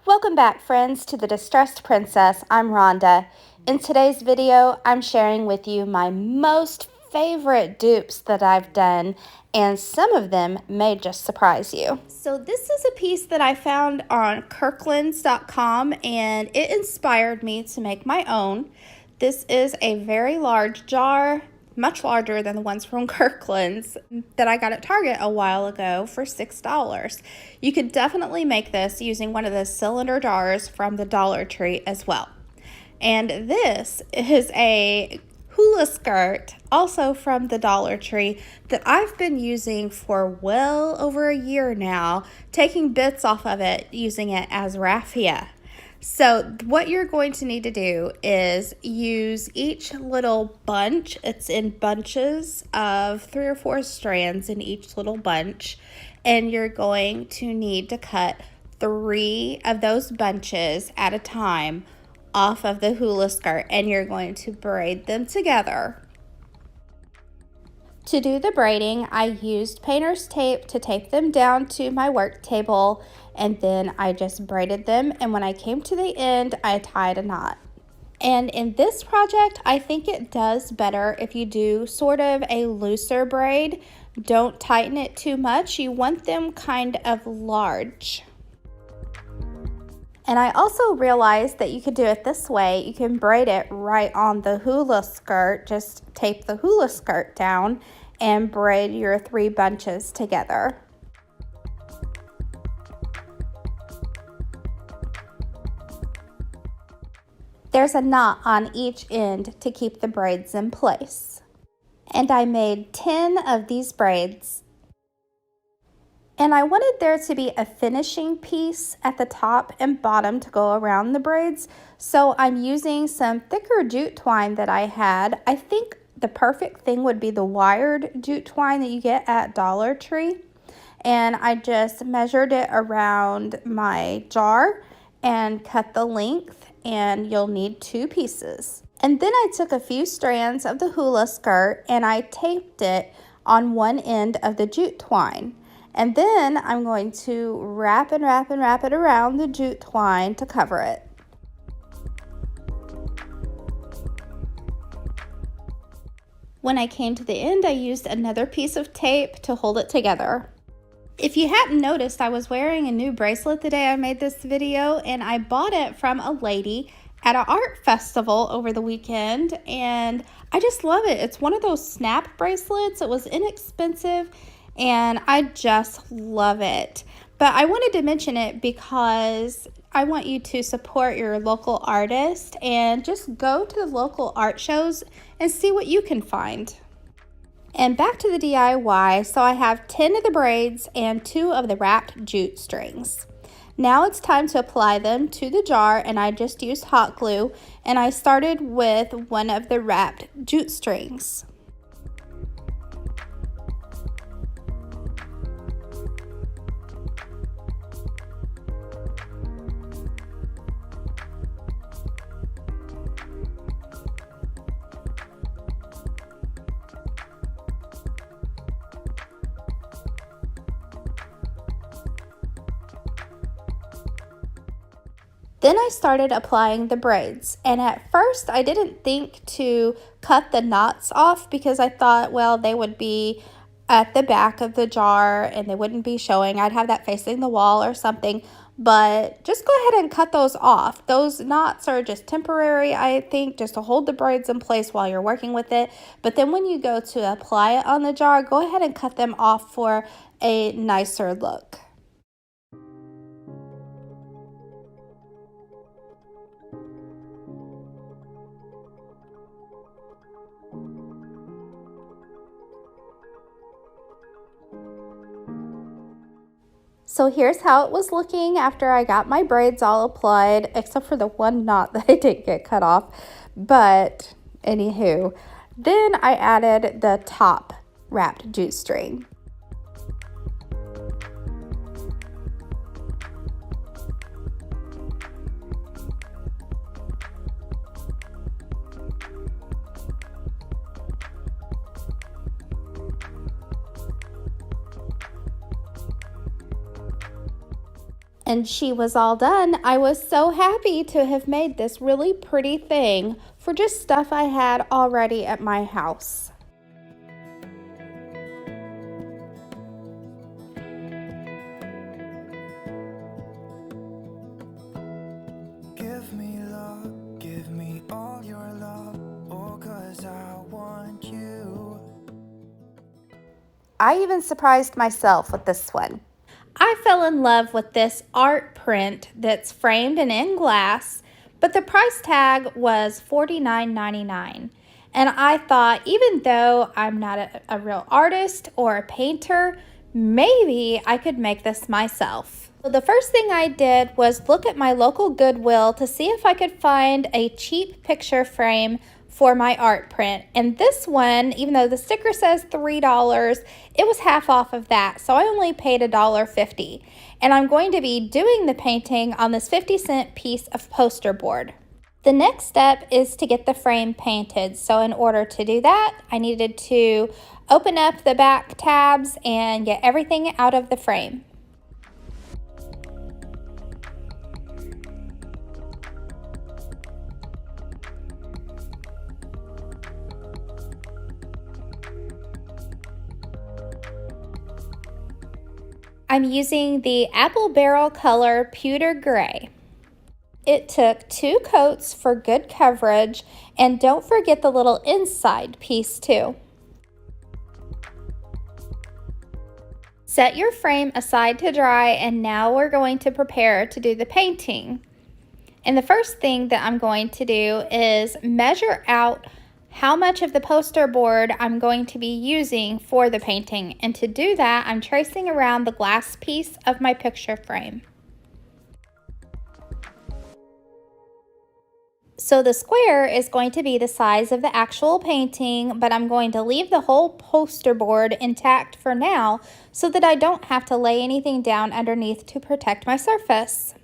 Welcome back, friends, to the Distressed Princess. I'm Rhonda. In today's video, I'm sharing with you my most favorite dupes that I've done, and some of them may just surprise you. So this is a piece that I found on Kirklands.com, and it inspired me to make my own. This is a very large jar, much larger than the ones from Kirkland's that I got at Target a while ago for $6. You could definitely make this using one of the cylinder jars from the Dollar Tree as well. And this is a hula skirt, also from the Dollar Tree, that I've been using for well over a year now, taking bits off of it, using it as raffia. So what you're going to need to do is use each little bunch. It's in bunches of 3 or 4 strands in each little bunch. And you're going to need to cut 3 of those bunches at a time off of the hula skirt. And you're going to braid them together. To do the braiding, I used painter's tape to tape them down to my work table, and then I just braided them, and when I came to the end, I tied a knot. And in this project, I think it does better if you do sort of a looser braid. Don't tighten it too much. You want them kind of large. And I also realized that you could do it this way. You can braid it right on the hula skirt. Just tape the hula skirt down and braid your 3 bunches together. There's a knot on each end to keep the braids in place. And I made 10 of these braids. And I wanted there to be a finishing piece at the top and bottom to go around the braids. So I'm using some thicker jute twine that I had. I think the perfect thing would be the wired jute twine that you get at Dollar Tree. And I just measured it around my jar and cut the length, and you'll need 2 pieces. And then I took a few strands of the hula skirt and I taped it on one end of the jute twine. And then I'm going to wrap it around the jute twine to cover it. When I came to the end, I used another piece of tape to hold it together. If you hadn't noticed, I was wearing a new bracelet the day I made this video, and I bought it from a lady at an art festival over the weekend, and I just love it. It's one of those snap bracelets. It was inexpensive, and I just love it. But I wanted to mention it because I want you to support your local artist and just go to the local art shows and see what you can find. And back to the DIY, so I have 10 of the braids and 2 of the wrapped jute strings. Now it's time to apply them to the jar, and I just used hot glue, and I started with one of the wrapped jute strings. Then I started applying the braids, and at first I didn't think to cut the knots off because I thought, well, they would be at the back of the jar and they wouldn't be showing. I'd have that facing the wall or something, but just go ahead and cut those off. Those knots are just temporary, I think, just to hold the braids in place while you're working with it. But then when you go to apply it on the jar, go ahead and cut them off for a nicer look. So here's how it was looking after I got my braids all applied, except for the one knot that I didn't get cut off. But anywho, then I added the top wrapped jute string. And she was all done. I was so happy to have made this really pretty thing for just stuff I had already at my house. Give me love, give me all your love, oh, 'cause I want you. I even surprised myself with this one. I fell in love with this art print that's framed and in glass, but the price tag was $49.99. And I thought, even though I'm not a real artist or a painter, maybe I could make this myself. So the first thing I did was look at my local Goodwill to see if I could find a cheap picture frame for my art print. And this one, even though the sticker says $3, it was half off of that. So I only paid $1.50. And I'm going to be doing the painting on this 50-cent piece of poster board. The next step is to get the frame painted. So in order to do that, I needed to open up the back tabs and get everything out of the frame. I'm using the Apple Barrel Color Pewter Gray. It took 2 coats for good coverage, and don't forget the little inside piece too. Set your frame aside to dry, and now we're going to prepare to do the painting. And the first thing that I'm going to do is measure out how much of the poster board I'm going to be using for the painting. And to do that, I'm tracing around the glass piece of my picture frame. So the square is going to be the size of the actual painting, but I'm going to leave the whole poster board intact for now so that I don't have to lay anything down underneath to protect my surface.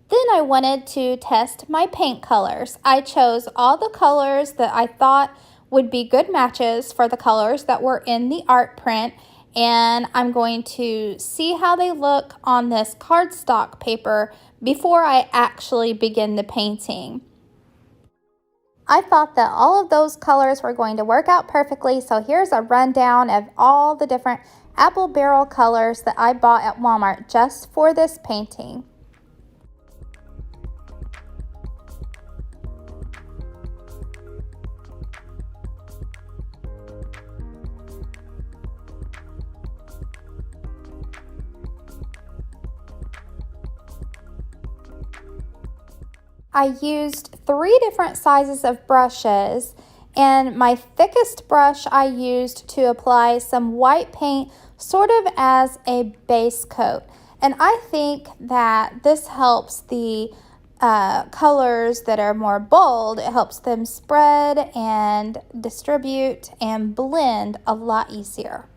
Then I wanted to test my paint colors. I chose all the colors that I thought would be good matches for the colors that were in the art print, and I'm going to see how they look on this cardstock paper before I actually begin the painting. I thought that all of those colors were going to work out perfectly, so here's a rundown of all the different Apple Barrel colors that I bought at Walmart just for this painting. I used 3 different sizes of brushes, and my thickest brush I used to apply some white paint sort of as a base coat. And I think that this helps the colors that are more bold. It helps them spread and distribute and blend a lot easier.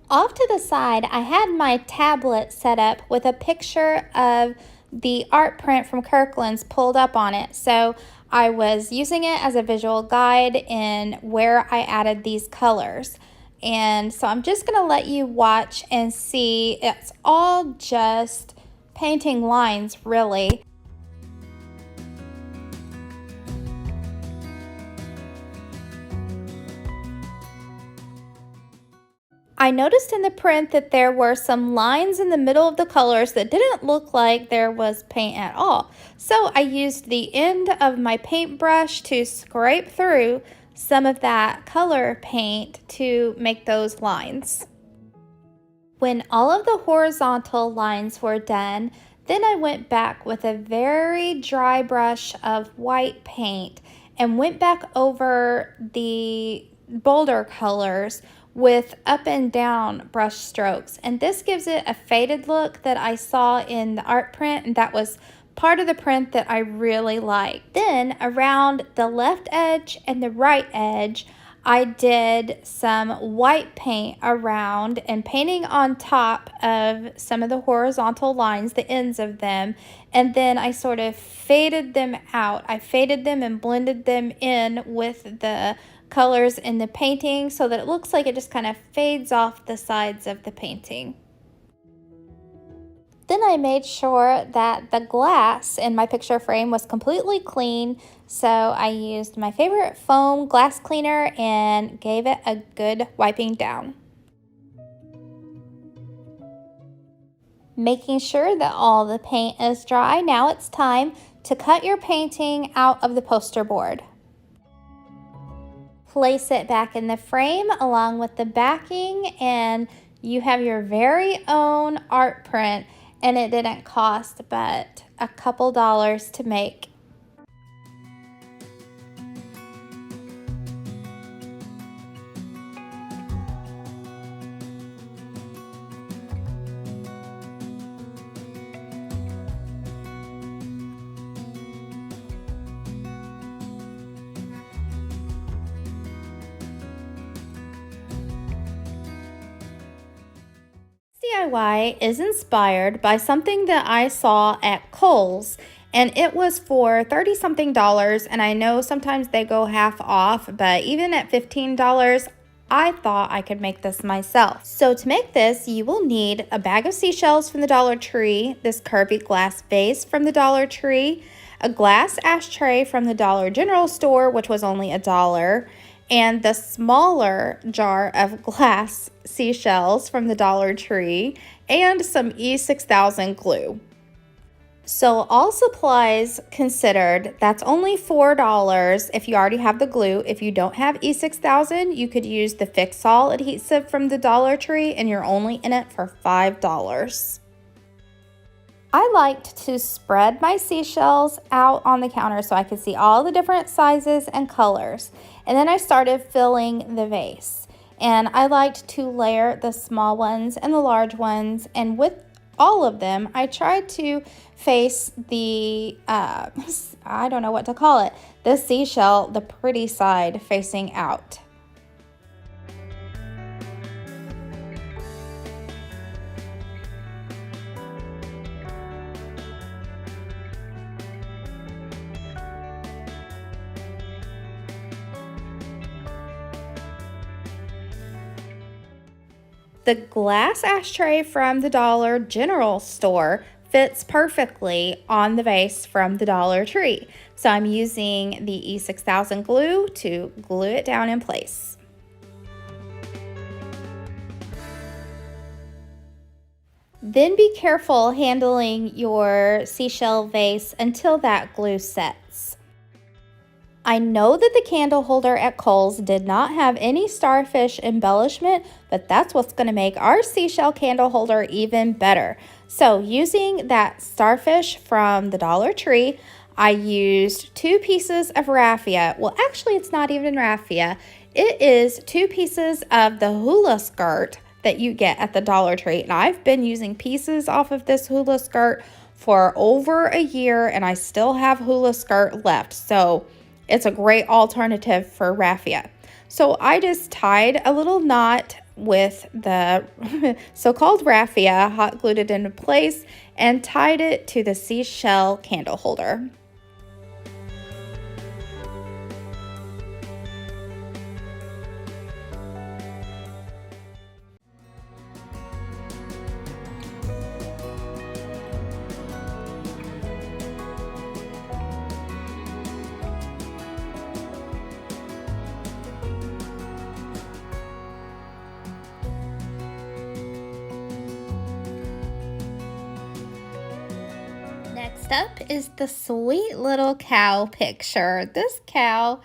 Off to the side, I had my tablet set up with a picture of the art print from Kirklands pulled up on it. So I was using it as a visual guide in where I added these colors. And so I'm just going to let you watch and see. It's all just painting lines, really. I noticed in the print that there were some lines in the middle of the colors that didn't look like there was paint at all. So I used the end of my paintbrush to scrape through some of that color paint to make those lines. When all of the horizontal lines were done, then I went back with a very dry brush of white paint and went back over the bolder colors with up and down brush strokes. And this gives it a faded look that I saw in the art print, and that was part of the print that I really liked. Then around the left edge and the right edge, I did some white paint around and painting on top of some of the horizontal lines, the ends of them, and then I sort of faded them out. I faded them and blended them in with the colors in the painting so that it looks like it just kind of fades off the sides of the painting. Then I made sure that the glass in my picture frame was completely clean, so I used my favorite foam glass cleaner and gave it a good wiping down. Making sure that all the paint is dry, now it's time to cut your painting out of the poster board. Place it back in the frame along with the backing, and you have your very own art print, and it didn't cost but a couple dollars to make. DIY is inspired by something that I saw at Kohl's, and it was for 30 something dollars, and I know sometimes they go half off, but even at $15 I thought I could make this myself. So to make this, you will need a bag of seashells from the Dollar Tree, this curvy glass vase from the Dollar Tree, a glass ashtray from the Dollar General store, which was only $1, and the smaller jar of glass seashells from the Dollar Tree, and some E6000 glue. So all supplies considered, that's only $4 if you already have the glue. If you don't have E6000, you could use the Fix-All adhesive from the Dollar Tree, and you're only in it for $5. I liked to spread my seashells out on the counter so I could see all the different sizes and colors. And then I started filling the vase. And I liked to layer the small ones and the large ones. And with all of them, I tried to face the, I don't know what to call it, the seashell, the pretty side facing out. The glass ashtray from the Dollar General store fits perfectly on the vase from the Dollar Tree. So I'm using the E6000 glue to glue it down in place. Then be careful handling your seashell vase until that glue sets. I know that the candle holder at Kohl's did not have any starfish embellishment, but that's what's going to make our seashell candle holder even better. So using that starfish from the Dollar Tree, I used 2 pieces of raffia. Well, actually, it's not even raffia. It is 2 pieces of the hula skirt that you get at the Dollar Tree. And I've been using pieces off of this hula skirt for over a year, and I still have hula skirt left. So it's a great alternative for raffia. So I just tied a little knot with the so-called raffia, hot glued it into place, and tied it to the seashell candle holder. Next up is the sweet little cow picture. This cow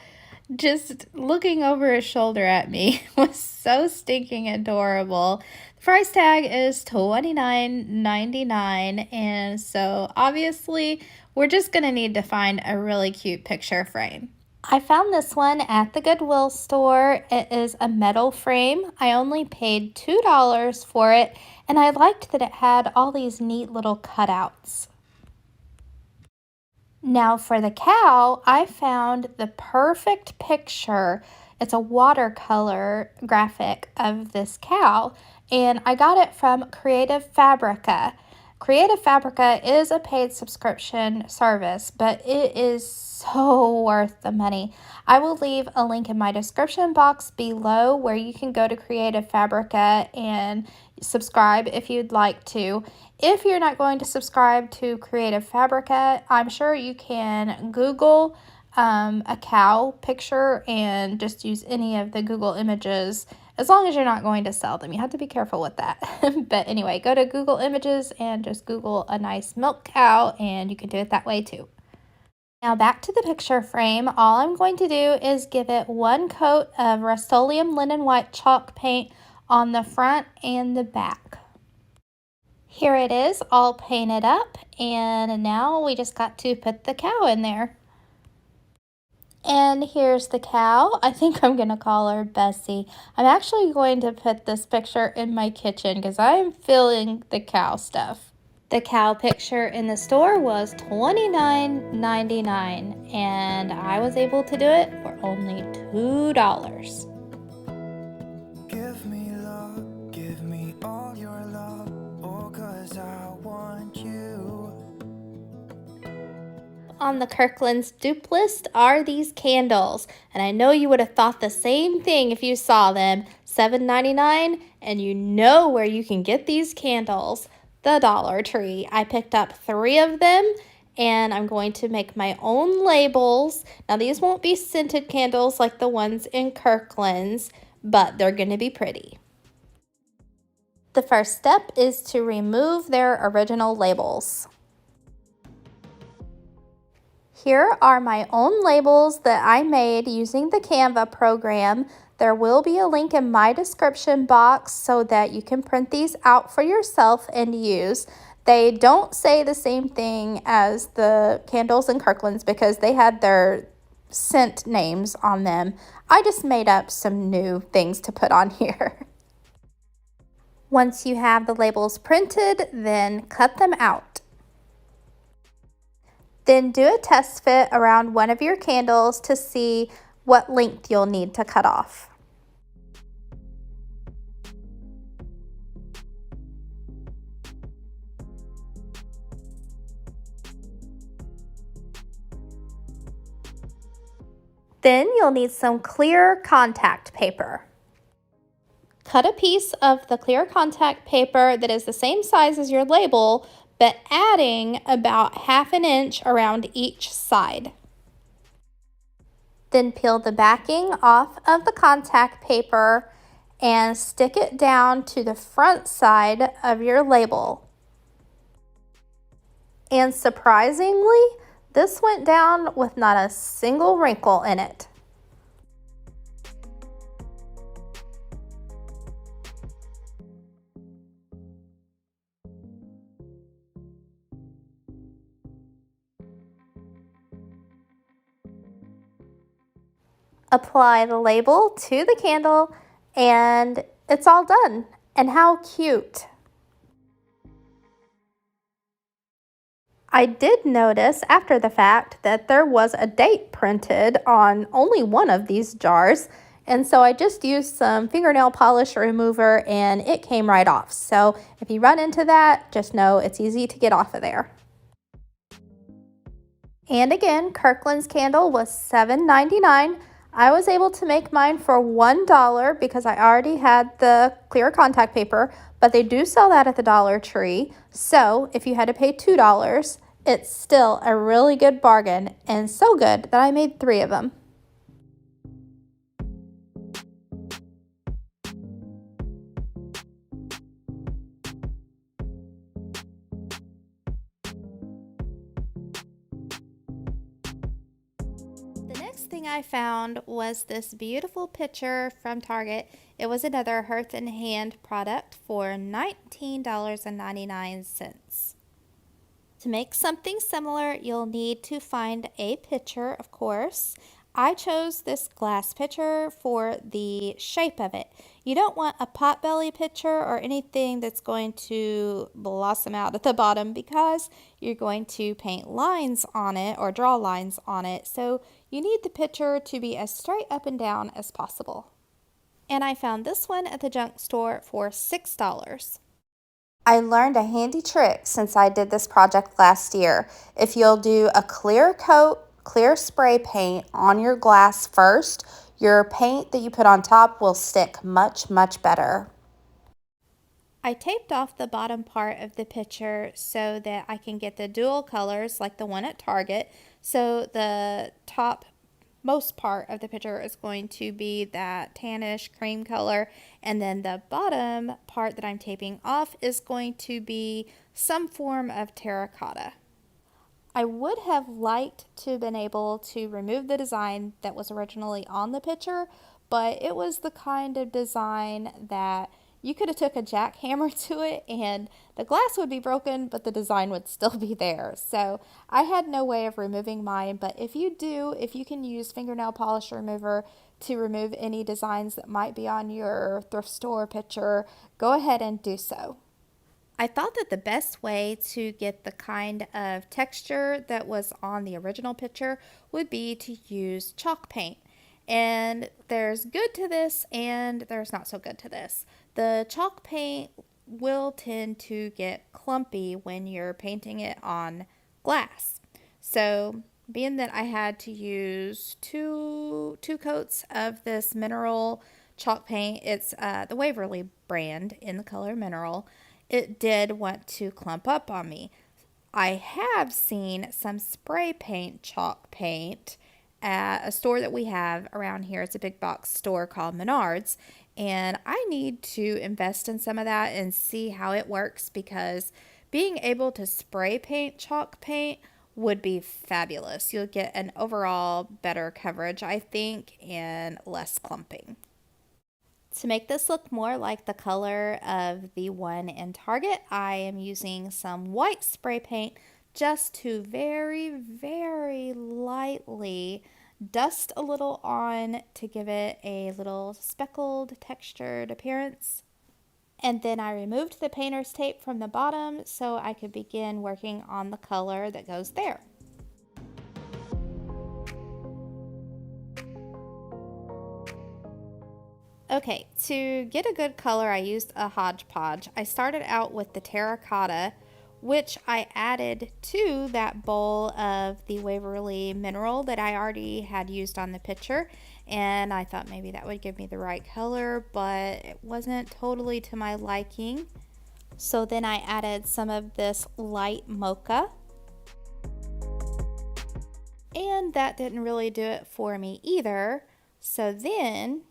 just looking over his shoulder at me was so stinking adorable. The price tag is $29.99, and so obviously we're just going to need to find a really cute picture frame. I found this one at the Goodwill store. It is a metal frame. I only paid $2 for it, and I liked that it had all these neat little cutouts. Now for the cow, I found the perfect picture. It's a watercolor graphic of this cow, and I got it from Creative Fabrica. Creative Fabrica is a paid subscription service, but it is so worth the money. I will leave a link in my description box below where you can go to Creative Fabrica and subscribe if you'd like to. If you're not going to subscribe to Creative Fabrica, I'm sure you can Google a cow picture and just use any of the Google images, as long as you're not going to sell them. You have to be careful with that. But anyway, go to Google Images and just Google a nice milk cow, and you can do it that way too. Now back to the picture frame. All I'm going to do is give it one coat of Rust-Oleum Linen White chalk paint on the front and the back. Here it is, all painted up, and now we just got to put the cow in there. And here's the cow. I think I'm going to call her Bessie. I'm actually going to put this picture in my kitchen because I'm feeling the cow stuff. The cow picture in the store was $29.99, and I was able to do it for only $2. Give me love, give me all your love, oh, 'cause I want you. On the Kirklands dupe list are these candles, and I know you would have thought the same thing if you saw them. $7.99, and you know where you can get these candles. The Dollar Tree. I picked up 3 of them, and I'm going to make my own labels. Now these won't be scented candles like the ones in Kirklands, but they're going to be pretty. The first step is to remove their original labels. Here are my own labels that I made using the Canva program. There will be a link in my description box so that you can print these out for yourself and use. They don't say the same thing as the candles in Kirkland's because they had their scent names on them. I just made up some new things to put on here. Once you have the labels printed, then cut them out. Then do a test fit around one of your candles to see what length you'll need to cut off. Then you'll need some clear contact paper. Cut a piece of the clear contact paper that is the same size as your label, but adding about 1/2 inch around each side. Then peel the backing off of the contact paper and stick it down to the front side of your label. And surprisingly, this went down with not a single wrinkle in it. Apply the label to the candle, and it's all done. And how cute! I did notice after the fact that there was a date printed on only one of these jars, and so I just used some fingernail polish remover and it came right off. So if you run into that, just know it's easy to get off of there. And again, Kirkland's candle was $7.99. I was able to make mine for $1 because I already had the clear contact paper, but they do sell that at the Dollar Tree. So if you had to pay $2, it's still a really good bargain, and so good that I made 3 of them. The next thing I found was this beautiful picture from Target. It was another Hearth and Hand product for $19.99. To make something similar, you'll need to find a pitcher, of course. I chose this glass pitcher for the shape of it. You don't want a potbelly pitcher or anything that's going to blossom out at the bottom because you're going to paint lines on it or draw lines on it. So you need the pitcher to be as straight up and down as possible. And I found this one at the junk store for $6. I learned a handy trick since I did this project last year. If you'll do a clear coat, clear spray paint on your glass first, your paint that you put on top will stick much, much better. I taped off the bottom part of the picture so that I can get the dual colors like the one at Target. So the top most part of the picture is going to be that tannish cream color, and then the bottom part that I'm taping off is going to be some form of terracotta. I would have liked to have been able to remove the design that was originally on the picture, but it was the kind of design that you could have took a jackhammer to it and the glass would be broken, but the design would still be there. So I had no way of removing mine, but if you do, if you can use fingernail polish remover to remove any designs that might be on your thrift store picture, go ahead and do so. I thought that the best way to get the kind of texture that was on the original picture would be to use chalk paint. And there's good to this and there's not so good to this. The chalk paint will tend to get clumpy when you're painting it on glass. So being that I had to use two coats of this mineral chalk paint, it's the Waverly brand in the color mineral, it did want to clump up on me. I have seen some spray paint chalk paint at a store that we have around here. It's a big box store called Menards, and I need to invest in some of that and see how it works, because being able to spray paint chalk paint would be fabulous. You'll get an overall better coverage, I think, and less clumping. To make this look more like the color of the one in Target, I am using some white spray paint just to very, very lightly dust a little on to give it a little speckled, textured appearance. And then I removed the painter's tape from the bottom so I could begin working on the color that goes there. Okay, to get a good color, I used a hodgepodge. I started out with the terracotta, which I added to that bowl of the Waverly mineral that I already had used on the picture. And I thought maybe that would give me the right color, but it wasn't totally to my liking. So then I added some of this light mocha. And that didn't really do it for me either. So then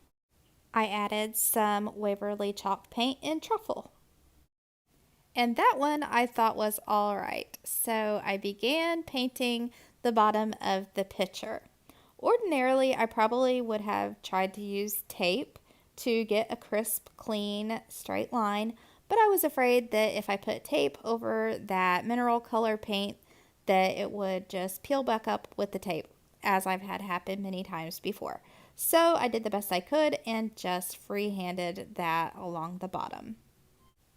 I added some Waverly chalk paint in truffle. And that one I thought was all right. So I began painting the bottom of the picture. Ordinarily, I probably would have tried to use tape to get a crisp, clean, straight line, but I was afraid that if I put tape over that mineral color paint, that it would just peel back up with the tape, as I've had happen many times before. So I did the best I could and just free-handed that along the bottom.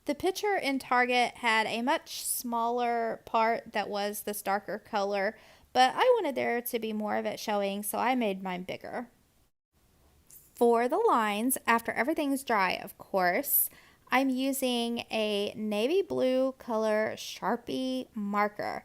The picture in Target had a much smaller part that was this darker color, but I wanted there to be more of it showing, so I made mine bigger. For the lines, after everything's dry, of course, I'm using a navy blue color Sharpie marker.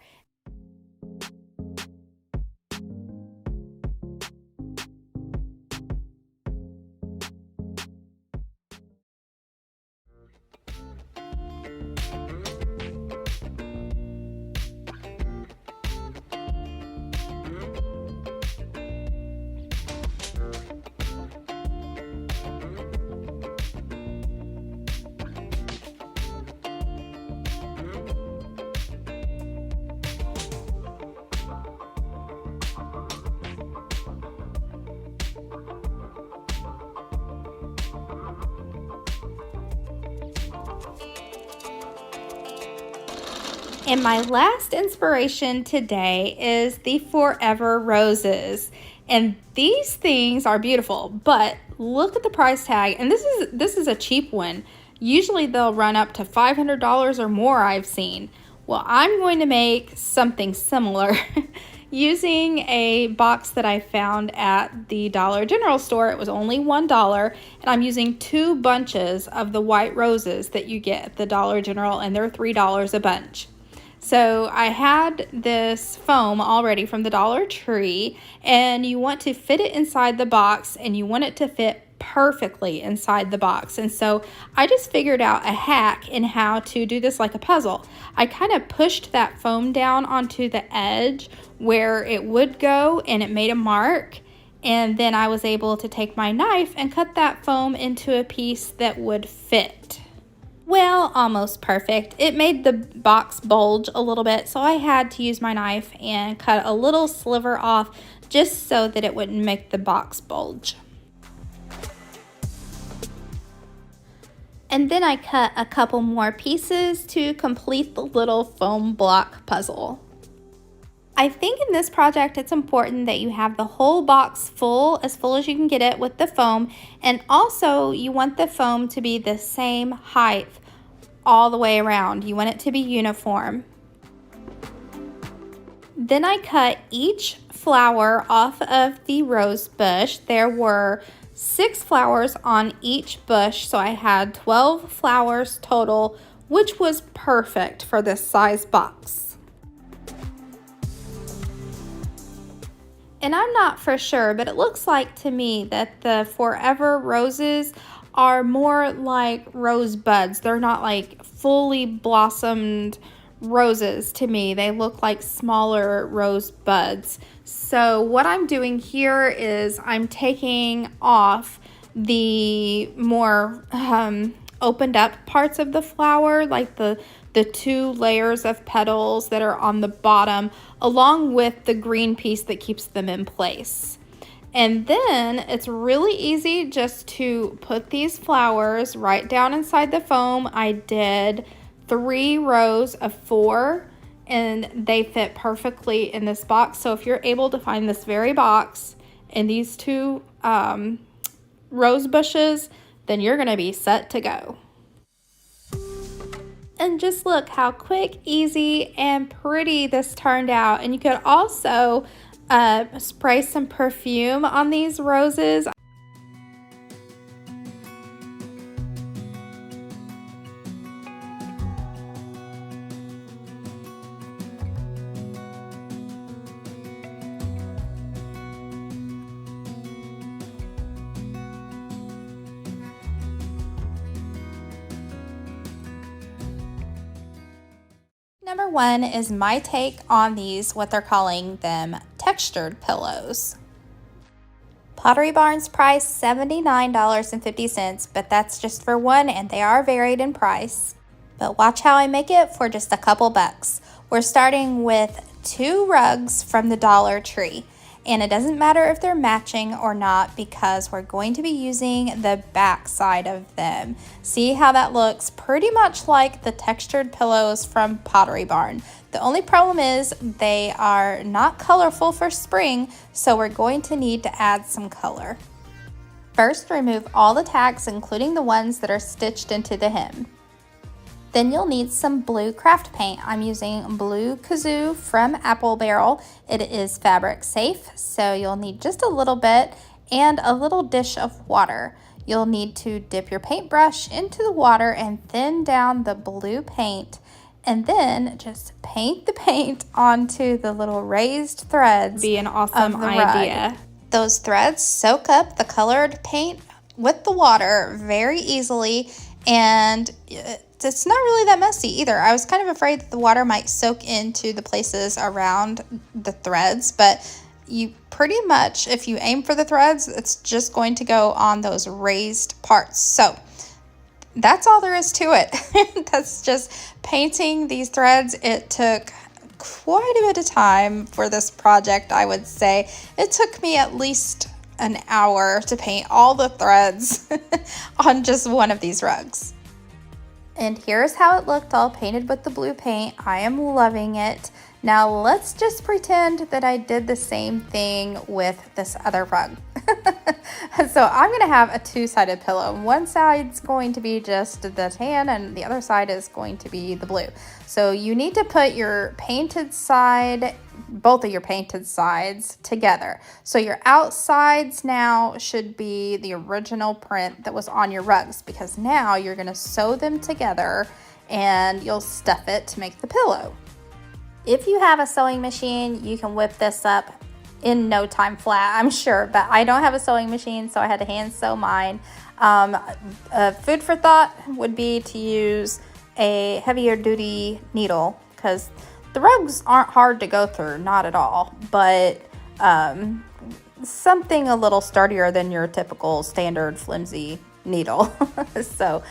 And my last inspiration today is the Forever Roses. And these things are beautiful, but look at the price tag. And this is a cheap one. Usually they'll run up to $500 or more, I've seen. Well, I'm going to make something similar using a box that I found at the Dollar General store. It was only $1, and I'm using 2 bunches of the white roses that you get at the Dollar General, and they're $3 a bunch. So I had this foam already from the Dollar Tree, and you want to fit it inside the box, and you want it to fit perfectly inside the box. And so I just figured out a hack in how to do this like a puzzle. I kind of pushed that foam down onto the edge where it would go, and it made a mark. And then I was able to take my knife and cut that foam into a piece that would fit. Well, almost perfect. It made the box bulge a little bit, so I had to use my knife and cut a little sliver off just so that it wouldn't make the box bulge. And then I cut a couple more pieces to complete the little foam block puzzle. I think in this project it's important that you have the whole box full as you can get it with the foam, and also you want the foam to be the same height all the way around. You want it to be uniform. Then I cut each flower off of the rose bush. There were 6 flowers on each bush, so I had 12 flowers total, which was perfect for this size box. And I'm not for sure, but it looks like to me that the forever roses are more like rose buds. They're not like fully blossomed roses to me. They look like smaller rose buds. So what I'm doing here is I'm taking off the more opened up parts of the flower, like the 2 layers of petals that are on the bottom, along with the green piece that keeps them in place. And then it's really easy just to put these flowers right down inside the foam. I did 3 rows of 4, and they fit perfectly in this box. So if you're able to find this very box and these 2 rose bushes, then you're gonna be set to go. And just look how quick, easy, and pretty this turned out. And you could also spray some perfume on these roses. Number 1 is my take on these, what they're calling them, textured pillows. Pottery Barn's price $79.50, but that's just for one, and they are varied in price. But watch how I make it for just a couple bucks. We're starting with 2 rugs from the Dollar Tree. And it doesn't matter if they're matching or not, because we're going to be using the back side of them. See how that looks pretty much like the textured pillows from Pottery Barn. The only problem is they are not colorful for spring, so we're going to need to add some color. First, remove all the tags, including the ones that are stitched into the hem. Then you'll need some blue craft paint. I'm using Blue Kazoo from Apple Barrel. It is fabric safe, so you'll need just a little bit and a little dish of water. You'll need to dip your paintbrush into the water and thin down the blue paint, and then just paint the paint onto the little raised threads. Be an awesome idea. Rug. Those threads soak up the colored paint with the water very easily, and it's not really that messy either. I was kind of afraid that the water might soak into the places around the threads, but you pretty much, if you aim for the threads, it's just going to go on those raised parts. So that's all there is to it. That's just painting these threads. It took quite a bit of time for this project, I would say. It took me at least an hour to paint all the threads on just one of these rugs. And here's how it looked all painted with the blue paint. I am loving it. Now let's just pretend that I did the same thing with this other rug. So I'm gonna have a 2-sided pillow. One side's going to be just the tan and the other side is going to be the blue. So you need to put your painted side, both of your painted sides together. So your outsides now should be the original print that was on your rugs, because now you're gonna sew them together and you'll stuff it to make the pillow. If you have a sewing machine, you can whip this up in no time flat, I'm sure, but I don't have a sewing machine, so I had to hand sew mine. Food for thought would be to use a heavier duty needle, because the rugs aren't hard to go through, not at all, but something a little sturdier than your typical standard flimsy needle. So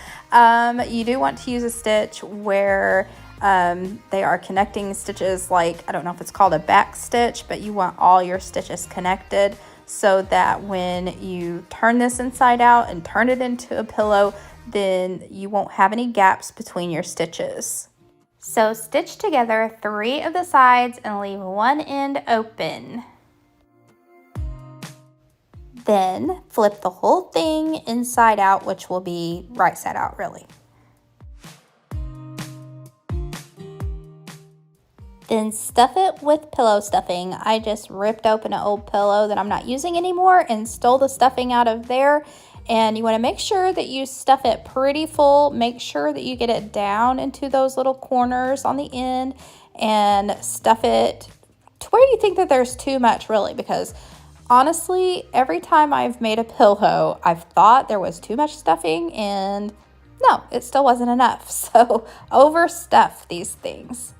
you do want to use a stitch where they are connecting stitches, like, I don't know if it's called a back stitch, but you want all your stitches connected so that when you turn this inside out and turn it into a pillow, then you won't have any gaps between your stitches. So stitch together 3 of the sides and leave one end open. Then flip the whole thing inside out, which will be right side out, really. Then stuff it with pillow stuffing. I just ripped open an old pillow that I'm not using anymore and stole the stuffing out of there. And you want to make sure that you stuff it pretty full. Make sure that you get it down into those little corners on the end and stuff it to where you think that there's too much, really, because honestly, every time I've made a pillow, I've thought there was too much stuffing, and no, it still wasn't enough. So overstuff these things.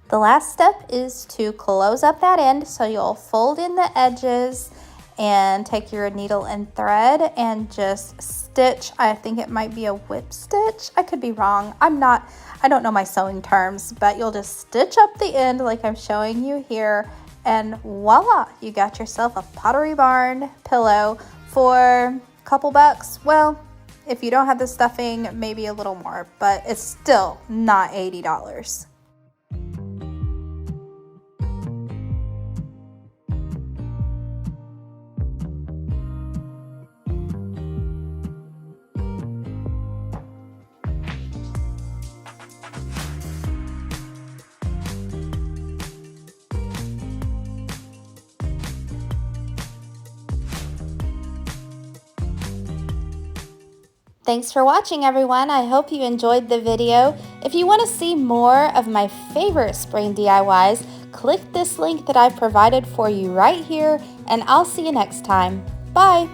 The last step is to close up that end, so you'll fold in the edges and take your needle and thread and just stitch. I think it might be a whip stitch. I could be wrong. I don't know my sewing terms, but you'll just stitch up the end like I'm showing you here, and voila, you got yourself a Pottery Barn pillow for a couple bucks. Well, if you don't have the stuffing, maybe a little more, but it's still not $80. Thanks for watching, everyone. I hope you enjoyed the video. If you want to see more of my favorite spring DIYs, click this link that I've provided for you right here, and I'll see you next time. Bye!